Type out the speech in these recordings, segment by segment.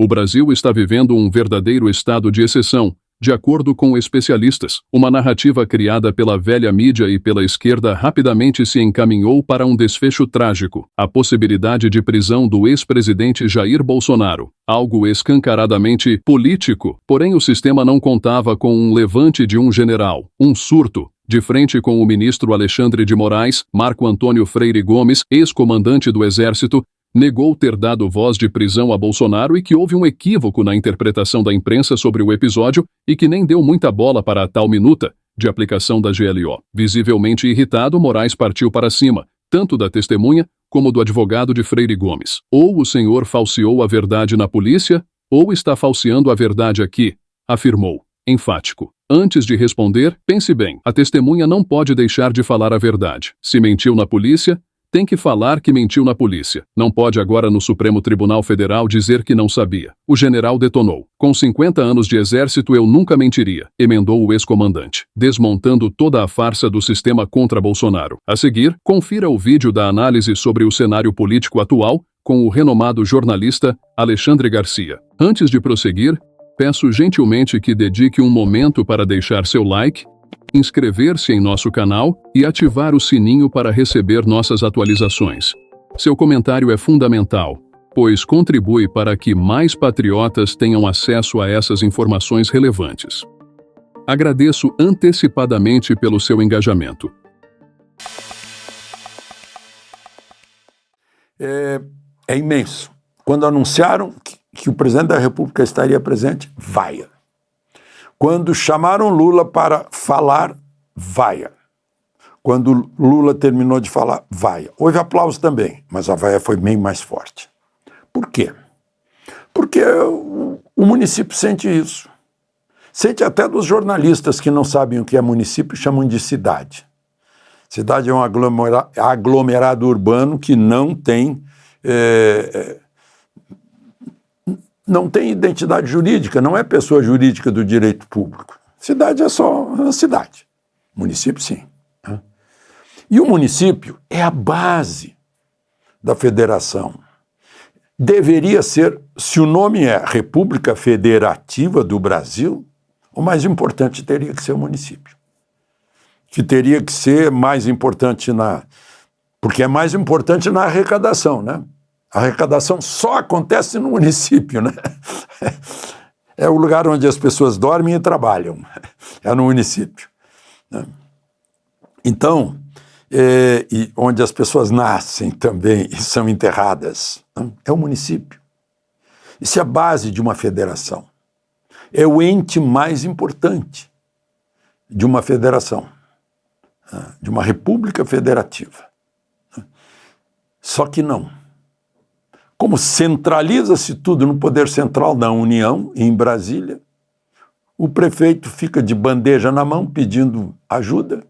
O Brasil está vivendo um verdadeiro estado de exceção, de acordo com especialistas. Uma narrativa criada pela velha mídia e pela esquerda rapidamente se encaminhou para um desfecho trágico: a possibilidade de prisão do ex-presidente Jair Bolsonaro. Algo escancaradamente político, porém o sistema não contava com um levante de um general, um surto. De frente com o ministro Alexandre de Moraes, Marco Antônio Freire Gomes, ex-comandante do Exército, negou ter dado voz de prisão a Bolsonaro e que houve um equívoco na interpretação da imprensa sobre o episódio e que nem deu muita bola para a tal minuta de aplicação da GLO. Visivelmente irritado, Moraes partiu para cima, tanto da testemunha como do advogado de Freire Gomes. Ou o senhor falseou a verdade na polícia, ou está falseando a verdade aqui, afirmou, enfático. Antes de responder, pense bem, a testemunha não pode deixar de falar a verdade. Se mentiu na polícia, tem que falar que mentiu na polícia. Não pode agora no Supremo Tribunal Federal dizer que não sabia. O general detonou. Com 50 anos de exército eu nunca mentiria, emendou o ex-comandante, desmontando toda a farsa do sistema contra Bolsonaro. A seguir, confira o vídeo da análise sobre o cenário político atual com o renomado jornalista Alexandre Garcia. Antes de prosseguir, peço gentilmente que dedique um momento para deixar seu like, inscrever-se em nosso canal e ativar o sininho para receber nossas atualizações. Seu comentário é fundamental, pois contribui para que mais patriotas tenham acesso a essas informações relevantes. Agradeço antecipadamente pelo seu engajamento. É imenso. Quando anunciaram que o presidente da República estaria presente, vaia. Quando chamaram Lula para falar, vaia. Quando Lula terminou de falar, vaia. Houve aplauso também, mas a vaia foi bem mais forte. Por quê? Porque o município sente isso. Sente até dos jornalistas que não sabem o que é município, chamam de cidade. Cidade é um aglomerado urbano que não tem identidade jurídica, não é pessoa jurídica do direito público. Cidade é só uma cidade. Município, sim. E o município é a base da federação. Deveria ser, se o nome é República Federativa do Brasil, o mais importante teria que ser o município. Que teria que ser mais importante porque é mais importante na arrecadação, né? A arrecadação só acontece no município, né? É o lugar onde as pessoas dormem e trabalham. É no município. Né? Então, e onde as pessoas nascem também e são enterradas, né? É o município. Isso é a base de uma federação. É o ente mais importante de uma federação, de uma república federativa. Só que não. Como centraliza-se tudo no poder central da União, em Brasília, o prefeito fica de bandeja na mão pedindo ajuda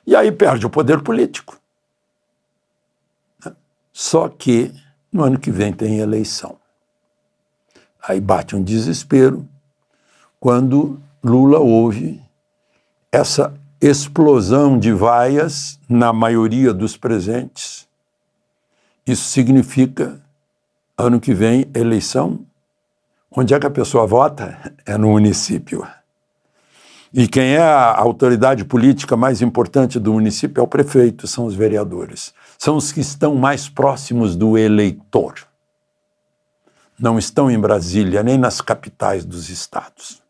e aí perde o poder político. Só que no ano que vem tem eleição. Aí bate um desespero quando Lula ouve essa explosão de vaias na maioria dos presentes. Isso significa ano que vem, eleição, onde é que a pessoa vota? É no município. E quem é a autoridade política mais importante do município é o prefeito, são os vereadores. São os que estão mais próximos do eleitor. Não estão em Brasília, nem nas capitais dos estados.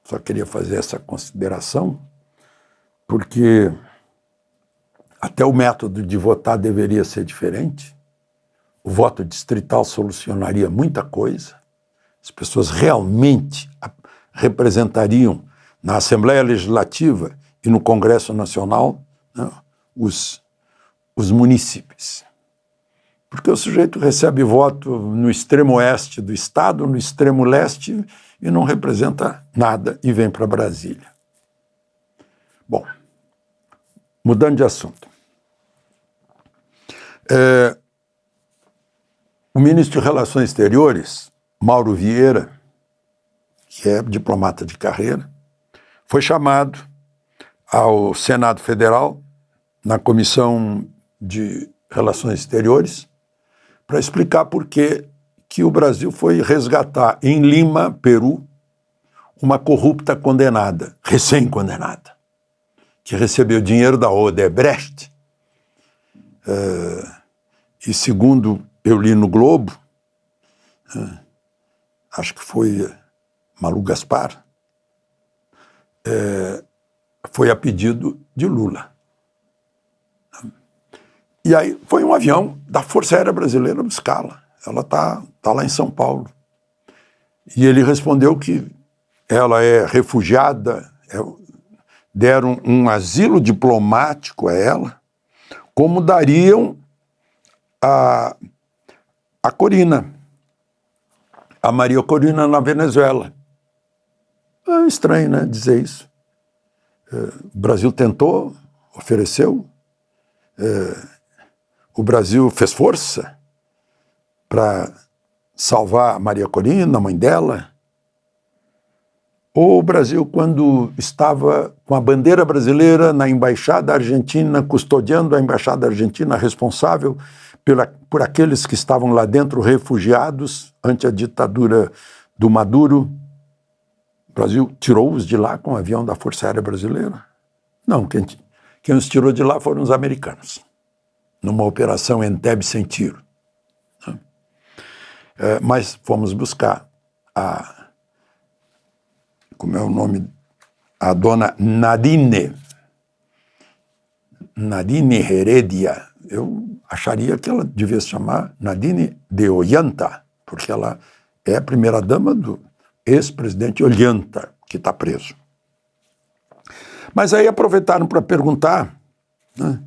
Só queria fazer essa consideração, porque até o método de votar deveria ser diferente. O voto distrital solucionaria muita coisa. As pessoas realmente representariam na Assembleia Legislativa e no Congresso Nacional, né, os municípios. Porque o sujeito recebe voto no extremo oeste do estado, no extremo leste, e não representa nada e vem para Brasília. Bom, mudando de assunto. O ministro de Relações Exteriores, Mauro Vieira, que é diplomata de carreira, foi chamado ao Senado Federal, na Comissão de Relações Exteriores, para explicar por que que o Brasil foi resgatar em Lima, Peru, uma corrupta condenada, recém-condenada, que recebeu dinheiro da Odebrecht. E segundo eu li no Globo, acho que foi Malu Gaspar, foi a pedido de Lula. E aí foi um avião da Força Aérea Brasileira buscá-la. Ela tá lá em São Paulo. E ele respondeu que ela é refugiada, deram um asilo diplomático a ela, como dariam a Corina, a Maria Corina na Venezuela. É estranho, né, dizer isso. O Brasil tentou, ofereceu, o Brasil fez força para salvar a Maria Corina, a mãe dela. Ou o Brasil, quando estava com a bandeira brasileira na Embaixada Argentina, custodiando a Embaixada Argentina, responsável por aqueles que estavam lá dentro refugiados ante a ditadura do Maduro, o Brasil tirou-os de lá com o avião da Força Aérea Brasileira? Não, quem os tirou de lá foram os americanos, numa operação Entebbe sem tiro. Mas fomos buscar como é o nome? A dona Nadine Heredia. Eu acharia que ela devia se chamar Nadine de Ollanta, porque ela é a primeira-dama do ex-presidente Ollanta, que está preso. Mas aí aproveitaram para perguntar, né,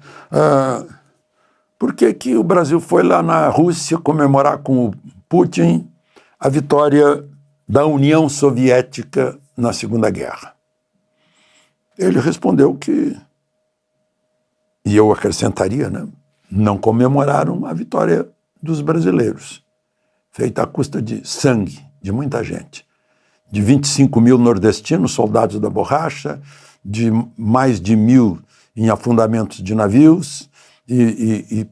por que o Brasil foi lá na Rússia comemorar com o Putin a vitória da União Soviética na Segunda Guerra. Ele respondeu que, e eu acrescentaria, né, não comemoraram a vitória dos brasileiros, feita à custa de sangue de muita gente, de 25 mil nordestinos, soldados da borracha, de mais de 1.000 em afundamentos de navios e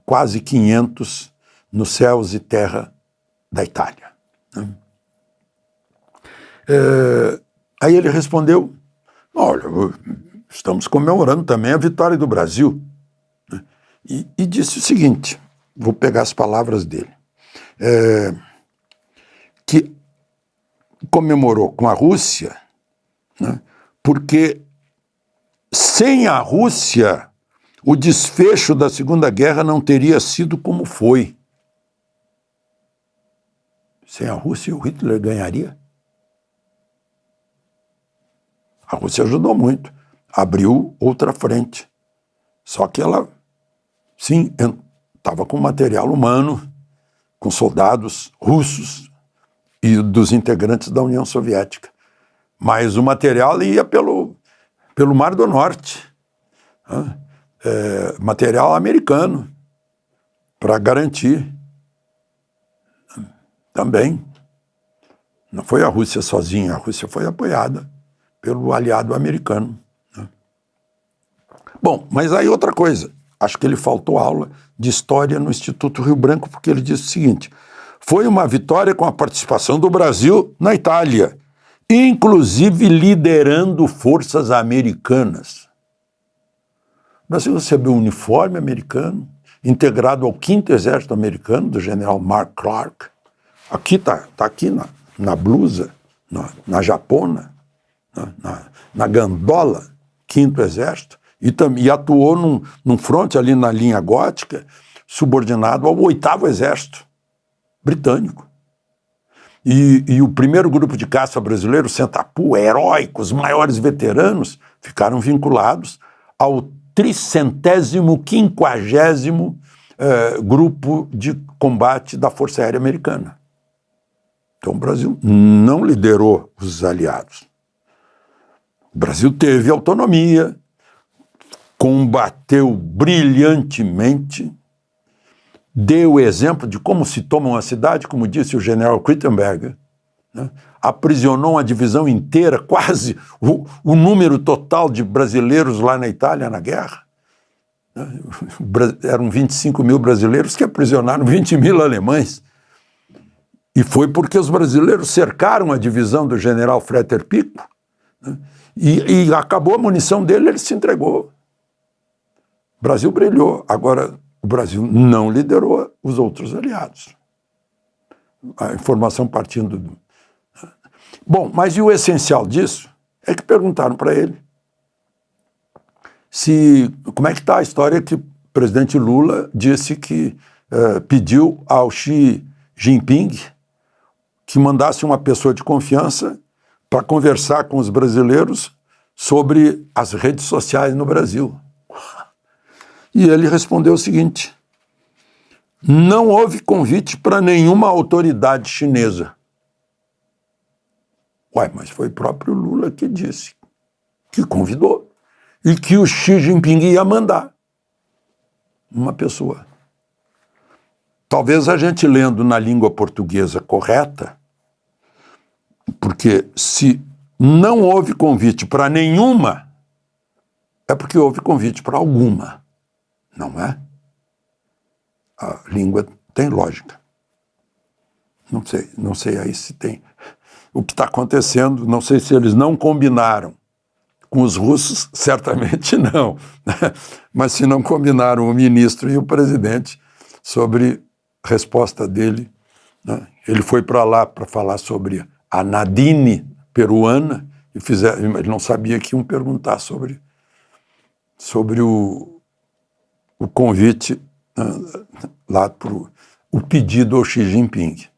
quase 500 nos céus e terra da Itália. Aí ele respondeu, olha, estamos comemorando também a vitória do Brasil. E disse o seguinte, vou pegar as palavras dele, que comemorou com a Rússia, né, porque sem a Rússia o desfecho da Segunda Guerra não teria sido como foi. Sem a Rússia, o Hitler ganharia? A Rússia ajudou muito, abriu outra frente. Só que ela, sim, estava com material humano, com soldados russos e dos integrantes da União Soviética. Mas o material ia pelo Mar do Norte, né? Material americano, para garantir. Também. Não foi a Rússia sozinha, a Rússia foi apoiada pelo aliado americano. Né? Bom, mas aí outra coisa, acho que ele faltou aula de história no Instituto Rio Branco, porque ele disse o seguinte, foi uma vitória com a participação do Brasil na Itália, inclusive liderando forças americanas. O Brasil recebeu um uniforme americano, integrado ao 5º Exército Americano, do general Mark Clark. Aqui está aqui na blusa, na japona, na gandola, 5º Exército, e atuou num fronte ali na linha gótica, subordinado ao 8º Exército britânico. E o primeiro grupo de caça brasileiro, Centapu, heróico, os maiores veteranos, ficaram vinculados ao 350º grupo de combate da Força Aérea Americana. Então o Brasil não liderou os aliados. O Brasil teve autonomia, combateu brilhantemente, deu exemplo de como se toma uma cidade, como disse o general Krittenberger, né? Aprisionou uma divisão inteira, quase o número total de brasileiros lá na Itália na guerra. Eram 25 mil brasileiros que aprisionaram 20 mil alemães. E foi porque os brasileiros cercaram a divisão do general Fretter Pico, né? E acabou a munição dele, ele se entregou. O Brasil brilhou. Agora, o Brasil não liderou os outros aliados. A informação partindo do... Bom, mas e o essencial disso é que perguntaram para ele como é que está a história que o presidente Lula disse que pediu ao Xi Jinping que mandasse uma pessoa de confiança para conversar com os brasileiros sobre as redes sociais no Brasil. E ele respondeu o seguinte: não houve convite para nenhuma autoridade chinesa. Ué, mas foi o próprio Lula que disse, que convidou, e que o Xi Jinping ia mandar uma pessoa. Talvez a gente lendo na língua portuguesa correta, porque se não houve convite para nenhuma, é porque houve convite para alguma, não é? A língua tem lógica. Não sei aí se tem. O que está acontecendo, não sei se eles não combinaram com os russos, certamente não. Mas se não combinaram o ministro e o presidente sobre a resposta dele, né? Ele foi para lá para falar sobre a Nadine peruana, e ele não sabia que iam perguntar sobre o convite, lá para o pedido ao Xi Jinping.